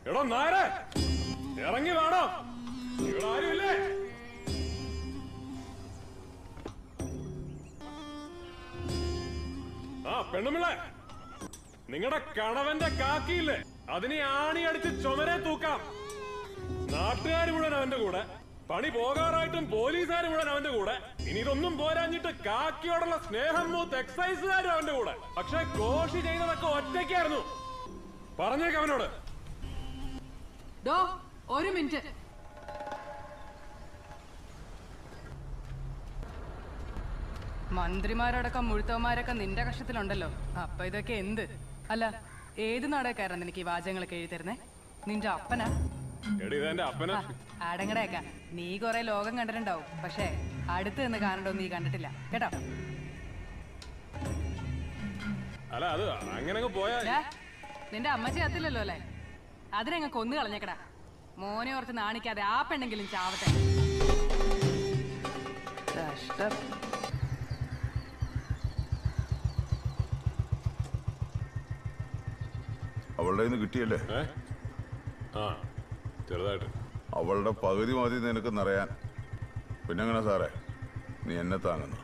എടോ നായരെ, ഇറങ്ങി വേണോ? ഇവിടെ ആരുമില്ലേ? ആ പെണ്ണുമിളെ, നിങ്ങളുടെ കണവന്റെ കാക്കിയില്ലേ, അതിനെ ആണിയടിച്ച് ചുമരെ തൂക്കാം. നാട്ടുകാർ മുഴുവൻ അവന്റെ കൂടെ, പണി പോകാറായിട്ടും പോലീസുകാർ മുഴുവൻ അവന്റെ കൂടെ. ഇനി ഇതൊന്നും പോരാഞ്ഞിട്ട് കാക്കിയോടുള്ള സ്നേഹം മൂത്ത് എക്സൈസുകാരും അവന്റെ കൂടെ. പക്ഷെ കോഷി ചെയ്തതൊക്കെ ഒറ്റയ്ക്കായിരുന്നു. പറഞ്ഞേക്ക് അവനോട്. ഒരു മിനിറ്റ്. മന്ത്രിമാരടക്കം മുഴുത്തവന്മാരൊക്കെ നിന്റെ കക്ഷത്തിലുണ്ടല്ലോ. അപ്പൊ ഇതൊക്കെ എന്ത്? അല്ല, ഏത് നാടകക്കാരൻ നിനക്ക് ഈ വാചകങ്ങളൊക്കെ എഴുതി തരുന്നേ? നിന്റെ അപ്പനാ? അടങ്ങടേക്ക, നീ കൊറേ ലോകം കണ്ടിട്ടുണ്ടാവും. പക്ഷെ അടുത്ത് നിന്ന് കാണണ്ടോ നീ കണ്ടിട്ടില്ല കേട്ടോ. അല്ല, അത് അങ്ങനെ പോയാ നിന്റെ അമ്മച്ചി അത്തില്ലല്ലോ അല്ലേ? അതിനങ്ങ് കൊന്നു കളഞ്ഞേക്കടാ. മോനെ ഓർത്ത് നാണിക്കാതെ ആ പെണ്ണെങ്കിലും ചാവട്ടെ. അവളുടെ കിട്ടിയല്ലേ? ചെറുതായിട്ട്. അവളുടെ പകുതി മതി നിനക്ക് നിറയാൻ. പിന്നെങ്ങനെ സാറേ, നീ എന്നെ താങ്ങുന്നു?